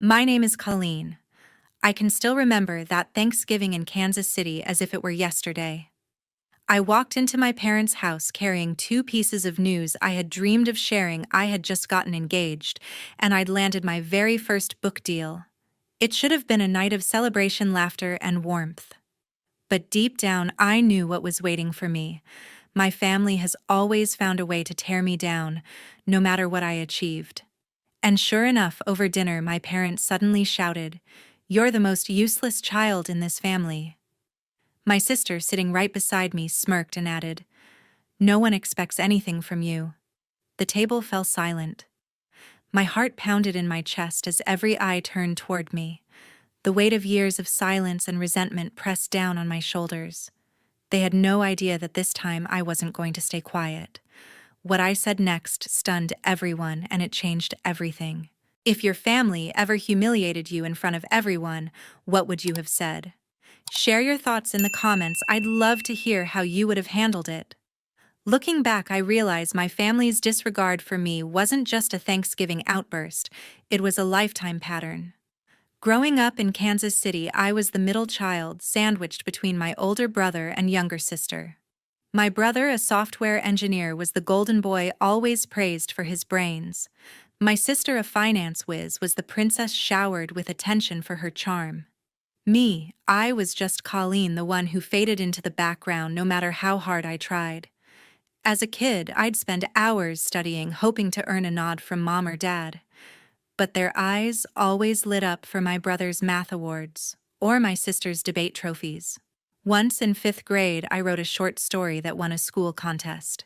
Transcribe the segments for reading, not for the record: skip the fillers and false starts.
My name is Colleen. I can still remember that Thanksgiving in Kansas City as if it were yesterday. I walked into my parents' house carrying two pieces of news I had dreamed of sharing. I had just gotten engaged, and I'd landed my very first book deal. It should have been a night of celebration, laughter, and warmth. But deep down, I knew what was waiting for me. My family has always found a way to tear me down, no matter what I achieved. And sure enough, over dinner, my parents suddenly shouted, "You're the most useless child in this family." My sister, sitting right beside me, smirked and added, "No one expects anything from you." The table fell silent. My heart pounded in my chest as every eye turned toward me. The weight of years of silence and resentment pressed down on my shoulders. They had no idea that this time I wasn't going to stay quiet. What I said next stunned everyone, and it changed everything. If your family ever humiliated you in front of everyone, what would you have said? Share your thoughts in the comments. I'd love to hear how you would have handled it. Looking back, I realize my family's disregard for me wasn't just a Thanksgiving outburst, it was a lifetime pattern. Growing up in Kansas City, I was the middle child, sandwiched between my older brother and younger sister. My brother, a software engineer, was the golden boy always praised for his brains. My sister, a finance whiz, was the princess showered with attention for her charm. Me, I was just Colleen, the one who faded into the background no matter how hard I tried. As a kid, I'd spend hours studying, hoping to earn a nod from mom or dad. But their eyes always lit up for my brother's math awards or my sister's debate trophies. Once in fifth grade, I wrote a short story that won a school contest.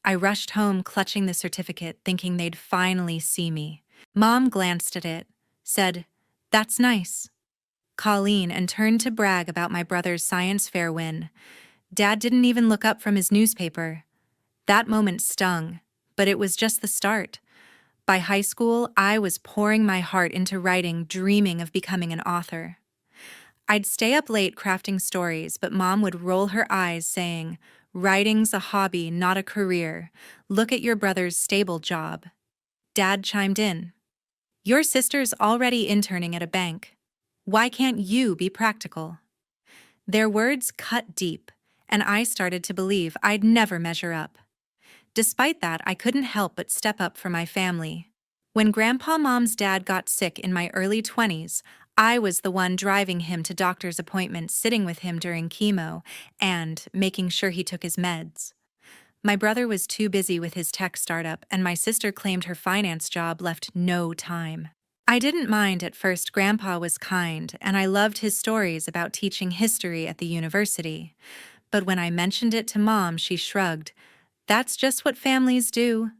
I rushed home clutching the certificate, thinking they'd finally see me. Mom glanced at it, said, "That's nice, Colleen," and turned to brag about my brother's science fair win. Dad didn't even look up from his newspaper. That moment stung, but it was just the start. By high school, I was pouring my heart into writing, dreaming of becoming an author. I'd stay up late crafting stories, but Mom would roll her eyes, saying, "Writing's a hobby, not a career. Look at your brother's stable job." Dad chimed in, "Your sister's already interning at a bank. Why can't you be practical?" Their words cut deep, and I started to believe I'd never measure up. Despite that, I couldn't help but step up for my family. When Grandpa Mom's dad got sick in my early 20s, I was the one driving him to doctor's appointments, sitting with him during chemo, and making sure he took his meds. My brother was too busy with his tech startup, and my sister claimed her finance job left no time. I didn't mind at first. Grandpa was kind, and I loved his stories about teaching history at the university. But when I mentioned it to Mom, she shrugged. "That's just what families do.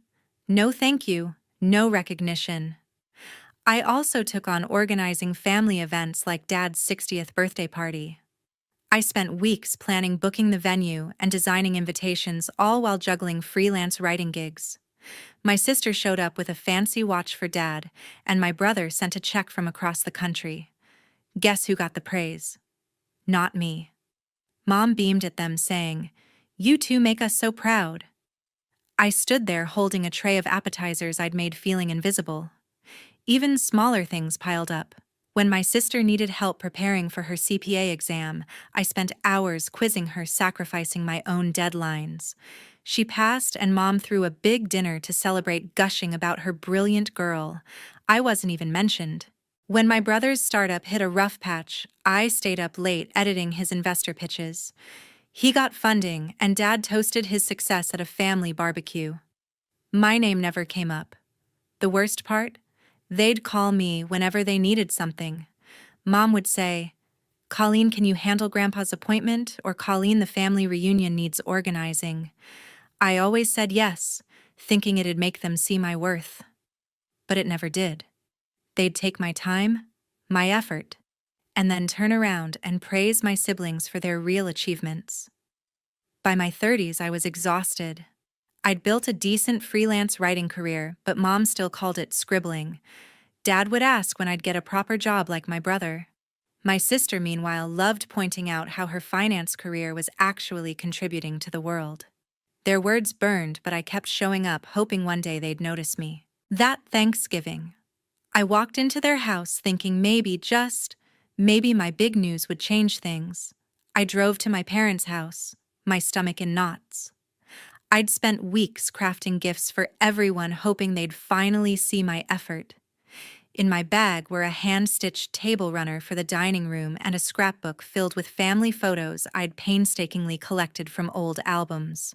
No thank you, no recognition." I also took on organizing family events like Dad's 60th birthday party. I spent weeks planning, booking the venue, and designing invitations, all while juggling freelance writing gigs. My sister showed up with a fancy watch for Dad, and my brother sent a check from across the country. Guess who got the praise? Not me. Mom beamed at them, saying, "You two make us so proud." I stood there holding a tray of appetizers I'd made, feeling invisible. Even smaller things piled up. When my sister needed help preparing for her CPA exam, I spent hours quizzing her, sacrificing my own deadlines. She passed, and Mom threw a big dinner to celebrate, gushing about her brilliant girl. I wasn't even mentioned. When my brother's startup hit a rough patch, I stayed up late editing his investor pitches. He got funding, and Dad toasted his success at a family barbecue. My name never came up. The worst part? They'd call me whenever they needed something. Mom would say, "Colleen, can you handle Grandpa's appointment?" Or, "Colleen, the family reunion needs organizing." I always said yes, thinking it'd make them see my worth. But it never did. They'd take my time, my effort, and then turn around and praise my siblings for their real achievements. By my 30s, I was exhausted. I'd built a decent freelance writing career, but Mom still called it scribbling. Dad would ask when I'd get a proper job like my brother. My sister, meanwhile, loved pointing out how her finance career was actually contributing to the world. Their words burned, but I kept showing up, hoping one day they'd notice me. That Thanksgiving, I walked into their house thinking maybe my big news would change things. I drove to my parents' house, my stomach in knots. I'd spent weeks crafting gifts for everyone, hoping they'd finally see my effort. In my bag were a hand-stitched table runner for the dining room and a scrapbook filled with family photos I'd painstakingly collected from old albums.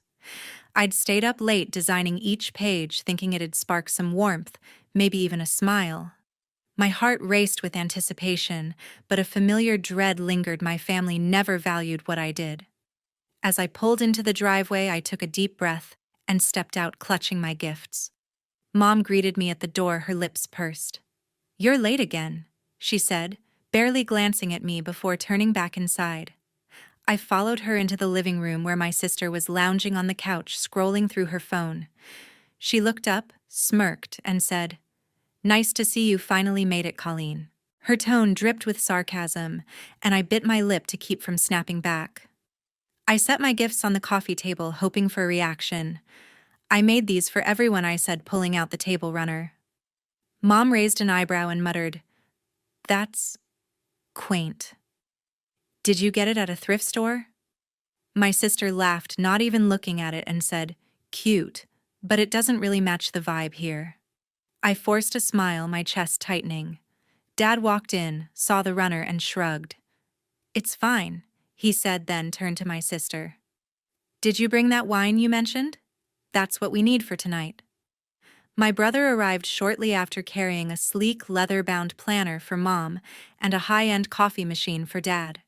I'd stayed up late designing each page, thinking it'd spark some warmth, maybe even a smile. My heart raced with anticipation, but a familiar dread lingered. My family never valued what I did. As I pulled into the driveway, I took a deep breath and stepped out, clutching my gifts. Mom greeted me at the door, her lips pursed. "You're late again," she said, barely glancing at me before turning back inside. I followed her into the living room where my sister was lounging on the couch, scrolling through her phone. She looked up, smirked, and said, "Nice to see you finally made it, Colleen." Her tone dripped with sarcasm, and I bit my lip to keep from snapping back. I set my gifts on the coffee table, hoping for a reaction. "I made these for everyone," I said, pulling out the table runner. Mom raised an eyebrow and muttered, "That's quaint. Did you get it at a thrift store?" My sister laughed, not even looking at it, and said, "Cute, but it doesn't really match the vibe here." I forced a smile, my chest tightening. Dad walked in, saw the runner, and shrugged. "It's fine," he said, then turned to my sister. "Did you bring that wine you mentioned? That's what we need for tonight." My brother arrived shortly after, carrying a sleek leather-bound planner for Mom and a high-end coffee machine for Dad.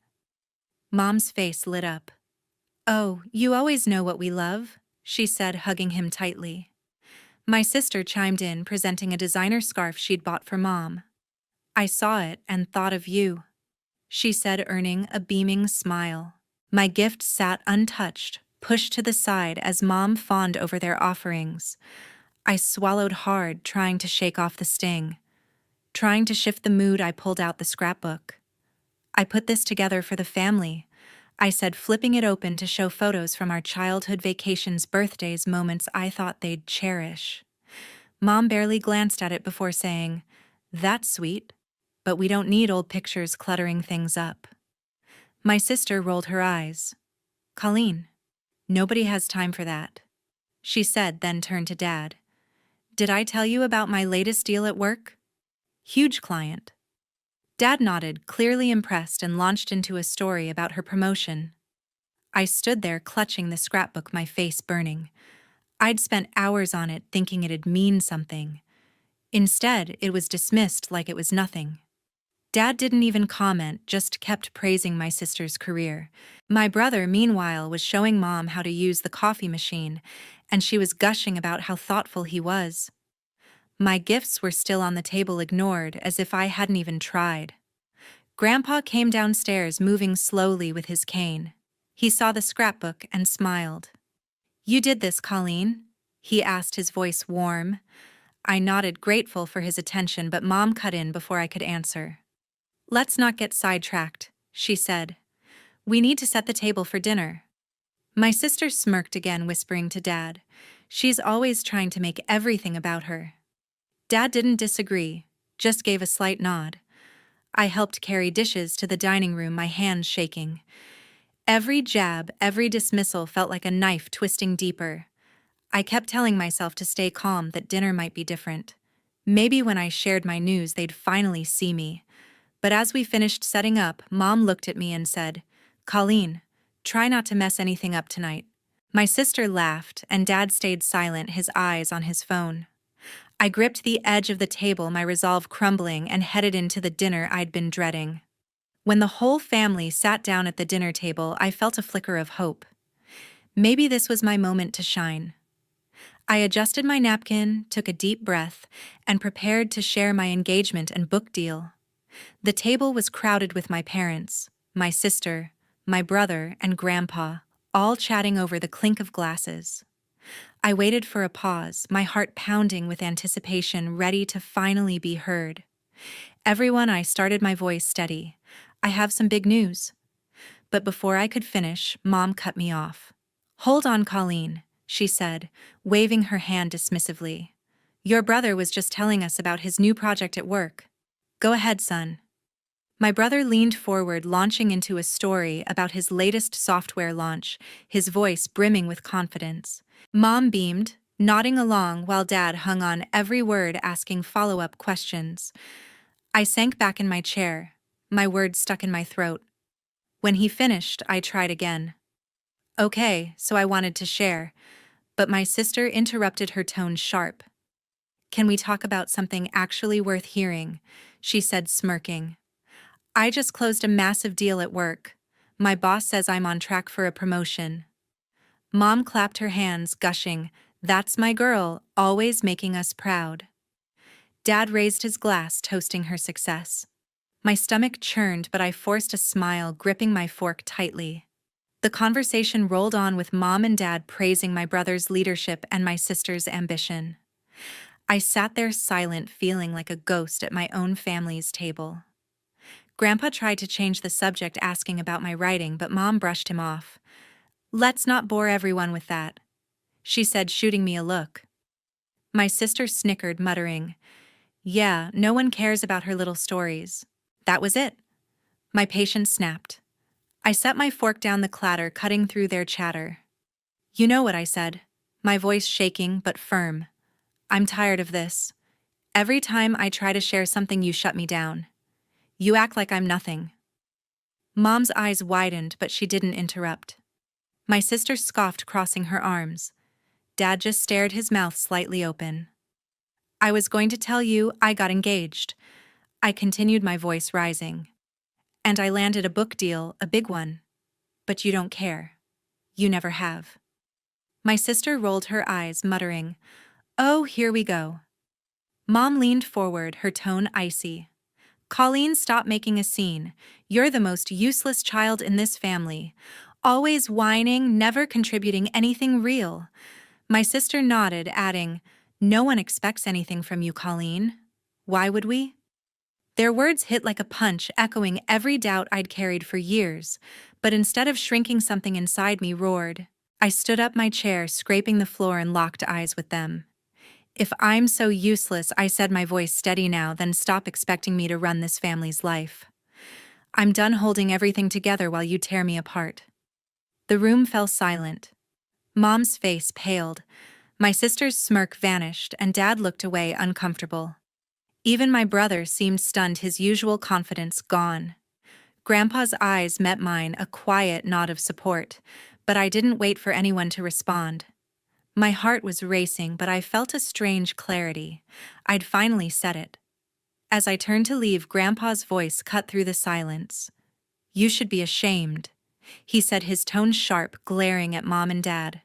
Mom's face lit up. "Oh, you always know what we love," she said, hugging him tightly. My sister chimed in, presenting a designer scarf she'd bought for Mom. "I saw it and thought of you," she said, earning a beaming smile. My gift sat untouched, pushed to the side as Mom fawned over their offerings. I swallowed hard, trying to shake off the sting. Trying to shift the mood, I pulled out the scrapbook. "I put this together for the family," I said, flipping it open to show photos from our childhood vacations, birthdays, moments I thought they'd cherish. Mom barely glanced at it before saying, "That's sweet, but we don't need old pictures cluttering things up." My sister rolled her eyes. "Colleen, nobody has time for that," she said, then turned to Dad. "Did I tell you about my latest deal at work? Huge client." Dad nodded, clearly impressed, and launched into a story about her promotion. I stood there clutching the scrapbook, my face burning. I'd spent hours on it, thinking it'd mean something. Instead, it was dismissed like it was nothing. Dad didn't even comment, just kept praising my sister's career. My brother, meanwhile, was showing Mom how to use the coffee machine, and she was gushing about how thoughtful he was. My gifts were still on the table, ignored, as if I hadn't even tried. Grandpa came downstairs, moving slowly with his cane. He saw the scrapbook and smiled. "You did this, Colleen?" he asked, his voice warm. I nodded, grateful for his attention, but Mom cut in before I could answer. "Let's not get sidetracked," she said. "We need to set the table for dinner." My sister smirked again, whispering to Dad, "She's always trying to make everything about her." Dad didn't disagree, just gave a slight nod. I helped carry dishes to the dining room, my hands shaking. Every jab, every dismissal felt like a knife twisting deeper. I kept telling myself to stay calm, that dinner might be different. Maybe when I shared my news, they'd finally see me. But as we finished setting up, Mom looked at me and said, "Colleen, try not to mess anything up tonight." My sister laughed, and Dad stayed silent, his eyes on his phone. I gripped the edge of the table, my resolve crumbling, and headed into the dinner I'd been dreading. When the whole family sat down at the dinner table, I felt a flicker of hope. Maybe this was my moment to shine. I adjusted my napkin, took a deep breath, and prepared to share my engagement and book deal. The table was crowded with my parents, my sister, my brother, and Grandpa, all chatting over the clink of glasses. I waited for a pause, my heart pounding with anticipation, ready to finally be heard. "Everyone," I started, my voice steady, "I have some big news." But before I could finish, Mom cut me off. "Hold on, Colleen," she said, waving her hand dismissively. Your brother was just telling us about his new project at work. Go ahead, son. My brother leaned forward, launching into a story about his latest software launch, his voice brimming with confidence. Mom beamed, nodding along while Dad hung on every word, asking follow-up questions. I sank back in my chair, my words stuck in my throat. When he finished, I tried again. Okay, so I wanted to share, but my sister interrupted, her tone sharp. Can we talk about something actually worth hearing? She said, smirking. I just closed a massive deal at work. My boss says I'm on track for a promotion. Mom clapped her hands, gushing, "That's my girl, always making us proud." Dad raised his glass, toasting her success. My stomach churned, but I forced a smile, gripping my fork tightly. The conversation rolled on, with Mom and Dad praising my brother's leadership and my sister's ambition. I sat there silent, feeling like a ghost at my own family's table. Grandpa tried to change the subject, asking about my writing, but Mom brushed him off. "Let's not bore everyone with that," she said, shooting me a look. My sister snickered, muttering, "Yeah, no one cares about her little stories." That was it. My patience snapped. I set my fork down, the clatter cutting through their chatter. "You know what," I said, my voice shaking but firm. "I'm tired of this. Every time I try to share something, you shut me down. You act like I'm nothing." Mom's eyes widened, but she didn't interrupt. My sister scoffed, crossing her arms. Dad just stared, his mouth slightly open. "I was going to tell you I got engaged," I continued, my voice rising. "And I landed a book deal, a big one. But you don't care. You never have." My sister rolled her eyes, muttering, "Oh, here we go." Mom leaned forward, her tone icy. "Colleen, stop making a scene. You're the most useless child in this family. Always whining, never contributing anything real." My sister nodded, adding, "No one expects anything from you, Colleen. Why would we?" Their words hit like a punch, echoing every doubt I'd carried for years, but instead of shrinking, something inside me roared. I stood up, my chair scraping the floor, and locked eyes with them. "If I'm so useless," I said, my voice steady now, "then stop expecting me to run this family's life. I'm done holding everything together while you tear me apart." The room fell silent. Mom's face paled. My sister's smirk vanished, and Dad looked away, uncomfortable. Even my brother seemed stunned, his usual confidence gone. Grandpa's eyes met mine, a quiet nod of support, but I didn't wait for anyone to respond. My heart was racing, but I felt a strange clarity. I'd finally said it. As I turned to leave, Grandpa's voice cut through the silence. "You should be ashamed," he said, his tone sharp, glaring at Mom and Dad.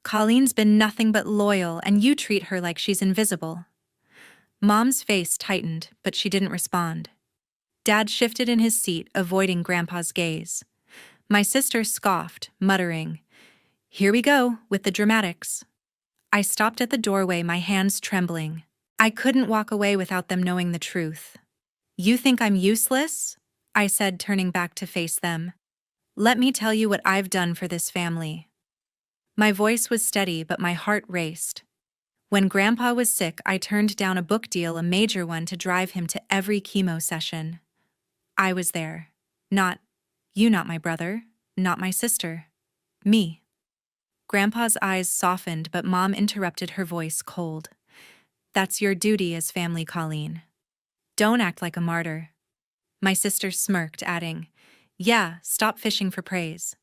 "Colleen's been nothing but loyal, and you treat her like she's invisible." Mom's face tightened, but she didn't respond. Dad shifted in his seat, avoiding Grandpa's gaze. My sister scoffed, muttering, "Here we go, with the dramatics." I stopped at the doorway, my hands trembling. I couldn't walk away without them knowing the truth. "You think I'm useless?" I said, turning back to face them. "Let me tell you what I've done for this family." My voice was steady, but my heart raced. When Grandpa was sick, I turned down a book deal, a major one, to drive him to every chemo session. I was there. Not you, not my brother, not my sister. Me. Grandpa's eyes softened, but Mom interrupted, her voice cold. "That's your duty as family, Colleen. Don't act like a martyr." My sister smirked, adding, "Yeah, stop fishing for praise."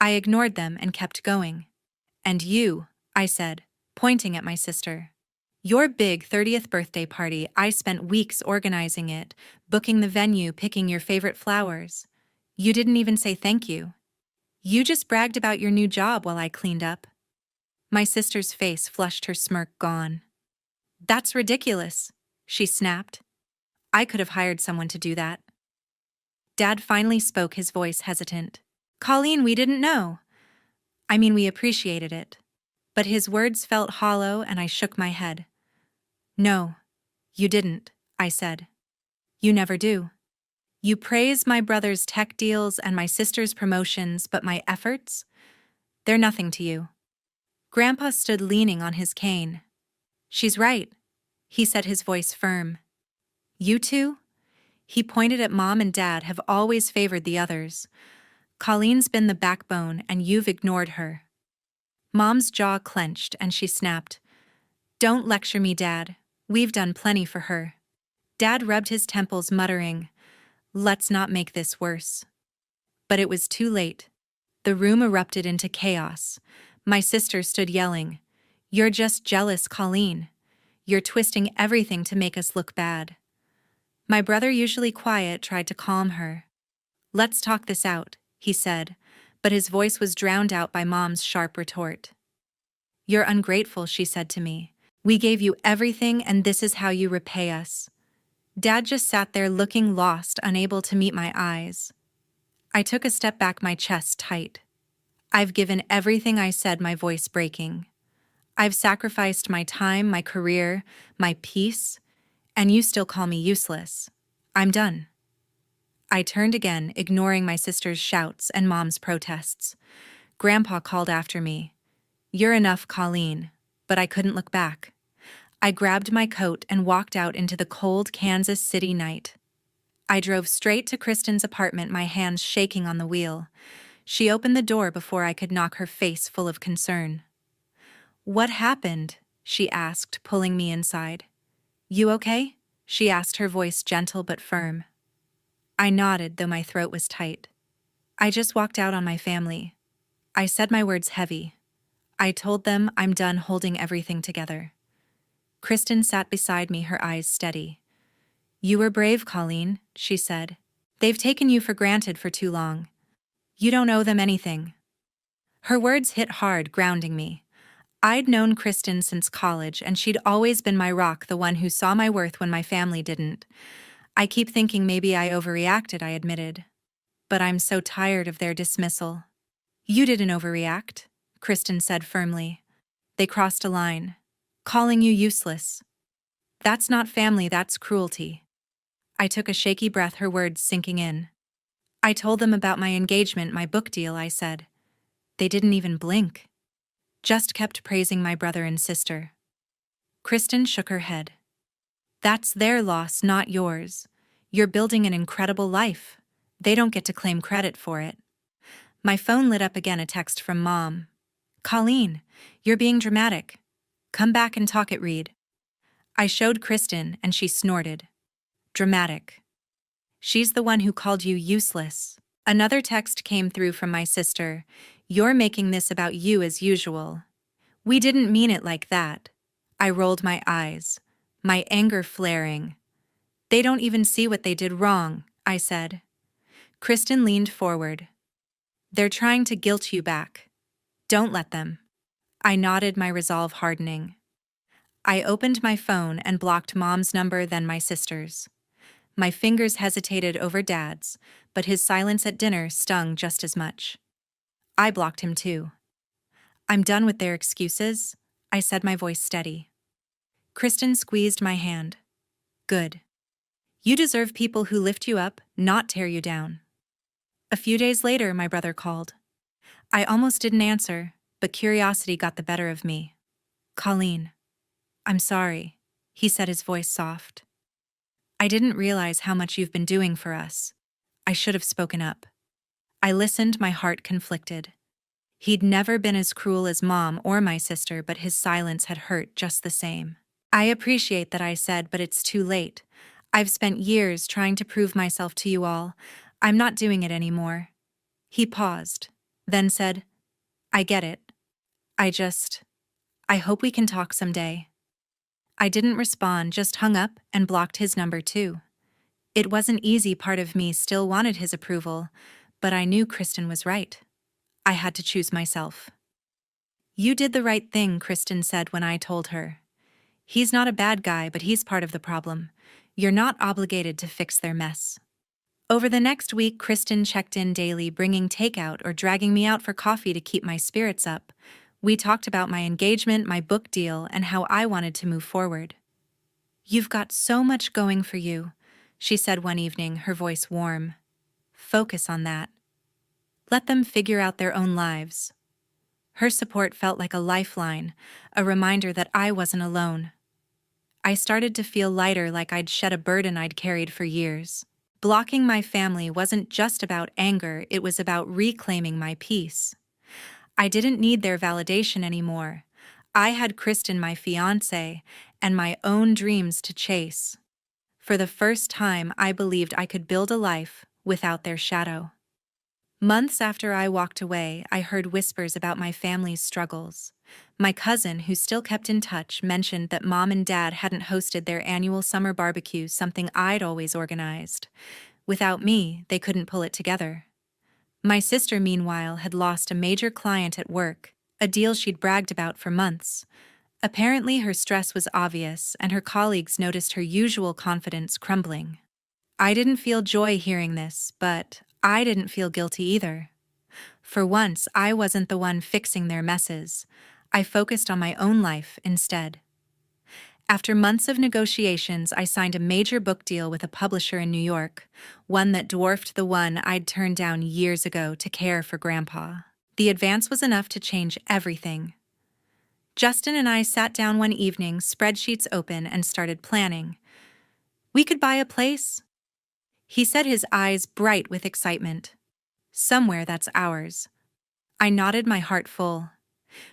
I ignored them and kept going. "And you," I said, pointing at my sister. "Your big 30th birthday party, I spent weeks organizing it, booking the venue, picking your favorite flowers. You didn't even say thank you. You just bragged about your new job while I cleaned up." My sister's face flushed, her smirk gone. "That's ridiculous," she snapped. "I could have hired someone to do that." Dad finally spoke, his voice hesitant. "Colleen, we didn't know. I mean, we appreciated it." But his words felt hollow, and I shook my head. "No, you didn't," I said. "You never do. You praise my brother's tech deals and my sister's promotions, but my efforts? They're nothing to you." Grandpa stood leaning on his cane. She's right, he said, his voice firm. You two? He pointed at Mom and Dad, have always favored the others. Colleen's been the backbone and you've ignored her. Mom's jaw clenched and she snapped. Don't lecture me, Dad. We've done plenty for her. Dad rubbed his temples, muttering, Let's not make this worse. But it was too late. The room erupted into chaos. My sister stood yelling, You're just jealous, Colleen. You're twisting everything to make us look bad. My brother, usually quiet, tried to calm her. Let's talk this out, he said, but his voice was drowned out by Mom's sharp retort. You're ungrateful, she said to me. We gave you everything and this is how you repay us. Dad just sat there looking lost, unable to meet my eyes. I took a step back, my chest tight. I've given everything, I said, my voice breaking. I've sacrificed my time, my career, my peace, and you still call me useless. I'm done. I turned again, ignoring my sister's shouts and Mom's protests. Grandpa called after me. You're enough, Colleen, but I couldn't look back. I grabbed my coat and walked out into the cold Kansas City night. I drove straight to Kristen's apartment, my hands shaking on the wheel. She opened the door before I could knock, her face full of concern. What happened? She asked, pulling me inside. You okay? She asked, her voice gentle but firm. I nodded, though my throat was tight. I just walked out on my family. I said my words heavy. I told them I'm done holding everything together. Kristen sat beside me, her eyes steady. You were brave, Colleen, she said. They've taken you for granted for too long. You don't owe them anything. Her words hit hard, grounding me. I'd known Kristen since college, and she'd always been my rock, the one who saw my worth when my family didn't. I keep thinking maybe I overreacted, I admitted. But I'm so tired of their dismissal. You didn't overreact, Kristen said firmly. They crossed a line. Calling you useless. That's not family, that's cruelty. I took a shaky breath, her words sinking in. I told them about my engagement, my book deal, I said. They didn't even blink. Just kept praising my brother and sister. Kristen shook her head. That's their loss, not yours. You're building an incredible life. They don't get to claim credit for it. My phone lit up again, a text from Mom. Colleen, you're being dramatic. Come back and talk it, Reed. I showed Kristen and she snorted. Dramatic. She's the one who called you useless. Another text came through from my sister. You're making this about you as usual. We didn't mean it like that. I rolled my eyes, my anger flaring. They don't even see what they did wrong, I said. Kristen leaned forward. They're trying to guilt you back. Don't let them. I nodded, my resolve hardening. I opened my phone and blocked Mom's number, then my sister's. My fingers hesitated over Dad's, but his silence at dinner stung just as much. I blocked him too. I'm done with their excuses, I said, my voice steady. Kristen squeezed my hand. Good. You deserve people who lift you up, not tear you down. A few days later, my brother called. I almost didn't answer, but curiosity got the better of me. Colleen. I'm sorry, he said, his voice soft. I didn't realize how much you've been doing for us. I should have spoken up. I listened, my heart conflicted. He'd never been as cruel as Mom or my sister, but his silence had hurt just the same. I appreciate that, I said, but it's too late. I've spent years trying to prove myself to you all. I'm not doing it anymore. He paused, then said, I get it. I hope we can talk someday. I didn't respond, just hung up and blocked his number too. It wasn't easy, part of me still wanted his approval, but I knew Kristen was right. I had to choose myself. You did the right thing, Kristen said when I told her. He's not a bad guy, but he's part of the problem. You're not obligated to fix their mess. Over the next week, Kristen checked in daily, bringing takeout or dragging me out for coffee to keep my spirits up. We talked about my engagement, my book deal, and how I wanted to move forward. You've got so much going for you, she said one evening, her voice warm. Focus on that. Let them figure out their own lives. Her support felt like a lifeline, a reminder that I wasn't alone. I started to feel lighter, like I'd shed a burden I'd carried for years. Blocking my family wasn't just about anger, it was about reclaiming my peace. I didn't need their validation anymore. I had Kristen, my fiancé, and my own dreams to chase. For the first time, I believed I could build a life without their shadow. Months after I walked away, I heard whispers about my family's struggles. My cousin, who still kept in touch, mentioned that Mom and Dad hadn't hosted their annual summer barbecue, something I'd always organized. Without me, they couldn't pull it together. My sister, meanwhile, had lost a major client at work, a deal she'd bragged about for months. Apparently, her stress was obvious, and her colleagues noticed her usual confidence crumbling. I didn't feel joy hearing this, but I didn't feel guilty either. For once, I wasn't the one fixing their messes. I focused on my own life instead. After months of negotiations, I signed a major book deal with a publisher in New York, one that dwarfed the one I'd turned down years ago to care for Grandpa. The advance was enough to change everything. Justin and I sat down one evening, spreadsheets open, and started planning. We could buy a place, he said, his eyes bright with excitement. Somewhere that's ours. I nodded, my heart full.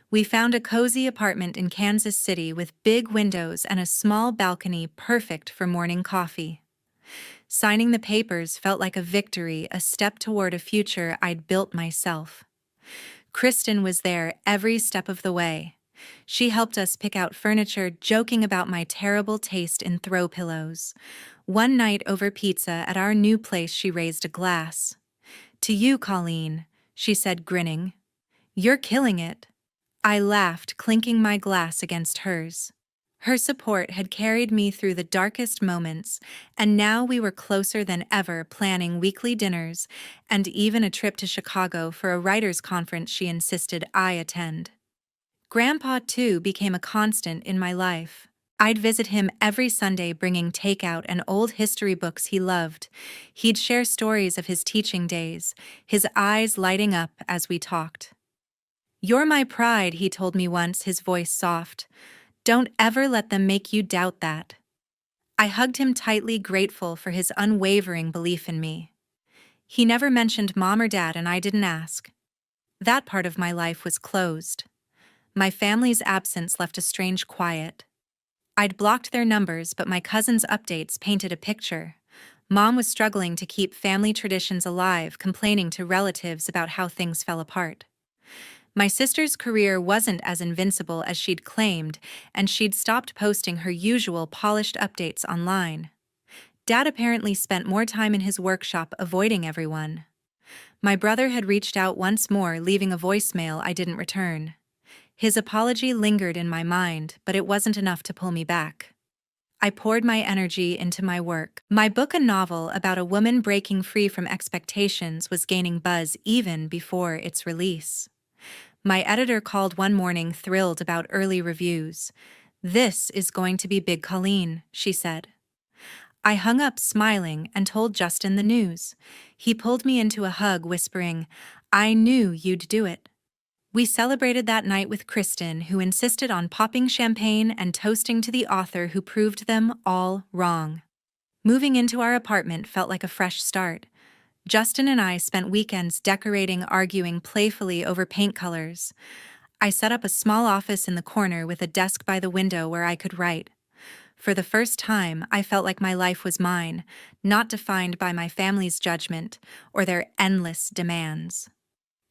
We found a cozy apartment in Kansas City with big windows and a small balcony perfect for morning coffee. Signing the papers felt like a victory, a step toward a future I'd built myself. Kristen was there every step of the way. She helped us pick out furniture, joking about my terrible taste in throw pillows. One night over pizza at our new place, she raised a glass. "To you, Colleen," she said, grinning. "You're killing it." I laughed, clinking my glass against hers. Her support had carried me through the darkest moments, and now we were closer than ever, planning weekly dinners and even a trip to Chicago for a writers' conference she insisted I attend. Grandpa, too, became a constant in my life. I'd visit him every Sunday, bringing takeout and old history books he loved. He'd share stories of his teaching days, his eyes lighting up as we talked. "You're my pride," he told me once, his voice soft. "Don't ever let them make you doubt that." I hugged him tightly, grateful for his unwavering belief in me. He never mentioned Mom or Dad, and I didn't ask. That part of my life was closed. My family's absence left a strange quiet. I'd blocked their numbers, but my cousin's updates painted a picture. Mom was struggling to keep family traditions alive, complaining to relatives about how things fell apart. My sister's career wasn't as invincible as she'd claimed, and she'd stopped posting her usual polished updates online. Dad apparently spent more time in his workshop, avoiding everyone. My brother had reached out once more, leaving a voicemail I didn't return. His apology lingered in my mind, but it wasn't enough to pull me back. I poured my energy into my work. My book, a novel about a woman breaking free from expectations, was gaining buzz even before its release. My editor called one morning, thrilled about early reviews. "This is going to be big, Colleen," she said. I hung up, smiling, and told Justin the news. He pulled me into a hug, whispering, "I knew you'd do it." We celebrated that night with Kristen, who insisted on popping champagne and toasting to the author who proved them all wrong. Moving into our apartment felt like a fresh start. Justin and I spent weekends decorating, arguing playfully over paint colors. I set up a small office in the corner with a desk by the window where I could write. For the first time, I felt like my life was mine, not defined by my family's judgment or their endless demands.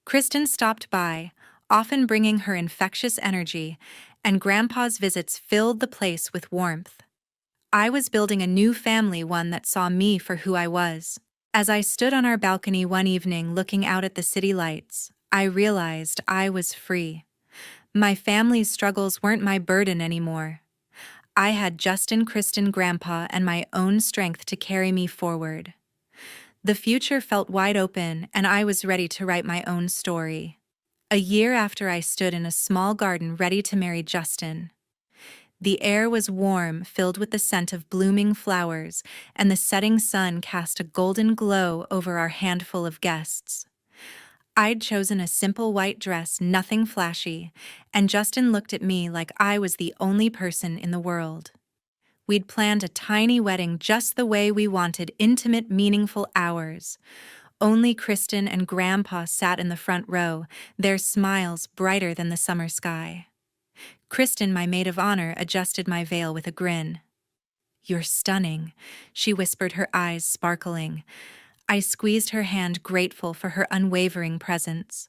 Kristen stopped by, often bringing her infectious energy, and Grandpa's visits filled the place with warmth. I was building a new family, one that saw me for who I was. As I stood on our balcony one evening looking out at the city lights, I realized I was free. My family's struggles weren't my burden anymore. I had Justin, Kristen, Grandpa, and my own strength to carry me forward. The future felt wide open, and I was ready to write my own story. A year after, I stood in a small garden ready to marry Justin. The air was warm, filled with the scent of blooming flowers, and the setting sun cast a golden glow over our handful of guests. I'd chosen a simple white dress, nothing flashy, and Justin looked at me like I was the only person in the world. We'd planned a tiny wedding just the way we wanted, intimate, meaningful hours. Only Kristen and Grandpa sat in the front row, their smiles brighter than the summer sky. Kristen, my maid of honor, adjusted my veil with a grin. "You're stunning," she whispered, her eyes sparkling. I squeezed her hand, grateful for her unwavering presence.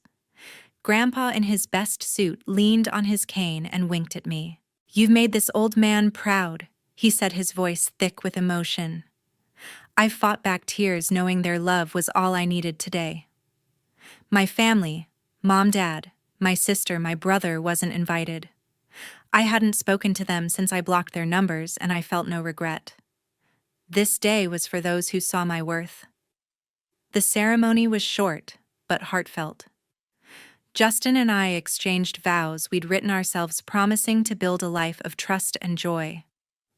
Grandpa, in his best suit, leaned on his cane and winked at me. "You've made this old man proud," he said, his voice thick with emotion. I fought back tears, knowing their love was all I needed today. My family, Mom, Dad, my sister, my brother, wasn't invited. I hadn't spoken to them since I blocked their numbers, and I felt no regret. This day was for those who saw my worth. The ceremony was short, but heartfelt. Justin and I exchanged vows we'd written ourselves, promising to build a life of trust and joy.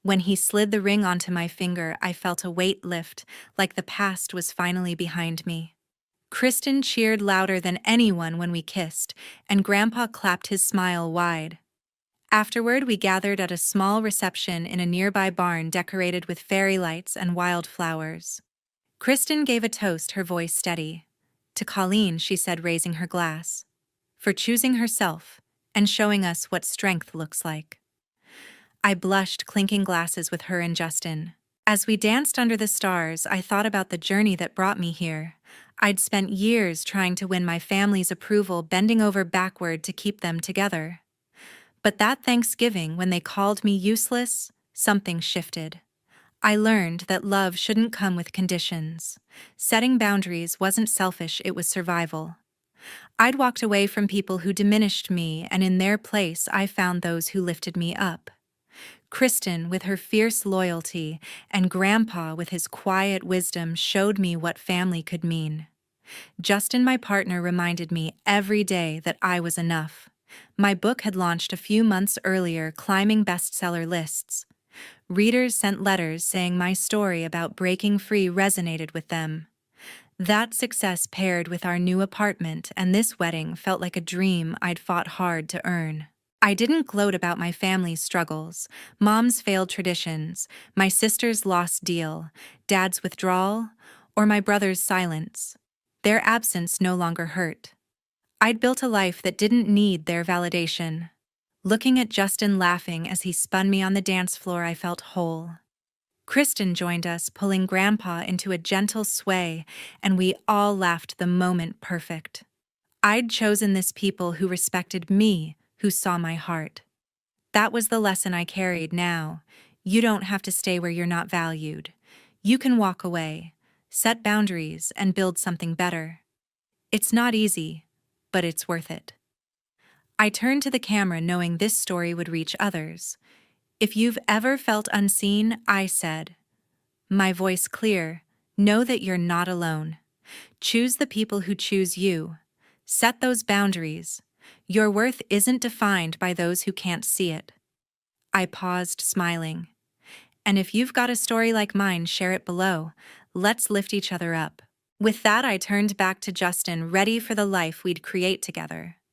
When he slid the ring onto my finger, I felt a weight lift, like the past was finally behind me. Kristen cheered louder than anyone when we kissed, and Grandpa clapped his smile wide. Afterward, we gathered at a small reception in a nearby barn decorated with fairy lights and wildflowers. Kristen gave a toast, her voice steady. "To Colleen," she said, raising her glass. "For choosing herself and showing us what strength looks like." I blushed, clinking glasses with her and Justin. As we danced under the stars, I thought about the journey that brought me here. I'd spent years trying to win my family's approval, bending over backward to keep them together. But that Thanksgiving, when they called me useless, something shifted. I learned that love shouldn't come with conditions. Setting boundaries wasn't selfish, it was survival. I'd walked away from people who diminished me, and in their place I found those who lifted me up. Kristen, with her fierce loyalty, and Grandpa, with his quiet wisdom, showed me what family could mean. Justin, my partner, reminded me every day that I was enough. My book had launched a few months earlier, climbing bestseller lists. Readers sent letters saying my story about breaking free resonated with them. That success paired with our new apartment and this wedding felt like a dream I'd fought hard to earn. I didn't gloat about my family's struggles, Mom's failed traditions, my sister's lost deal, Dad's withdrawal, or my brother's silence. Their absence no longer hurt. I'd built a life that didn't need their validation. Looking at Justin laughing as he spun me on the dance floor, I felt whole. Kristen joined us, pulling Grandpa into a gentle sway, and we all laughed, the moment perfect. I'd chosen this people who respected me, who saw my heart. That was the lesson I carried now. You don't have to stay where you're not valued. You can walk away, set boundaries, and build something better. It's not easy, but it's worth it. I turned to the camera, knowing this story would reach others. If you've ever felt unseen, I said, my voice clear, know that you're not alone. Choose the people who choose you. Set those boundaries. Your worth isn't defined by those who can't see it. I paused, smiling. And if you've got a story like mine, share it below. Let's lift each other up. With that, I turned back to Justin, ready for the life we'd create together.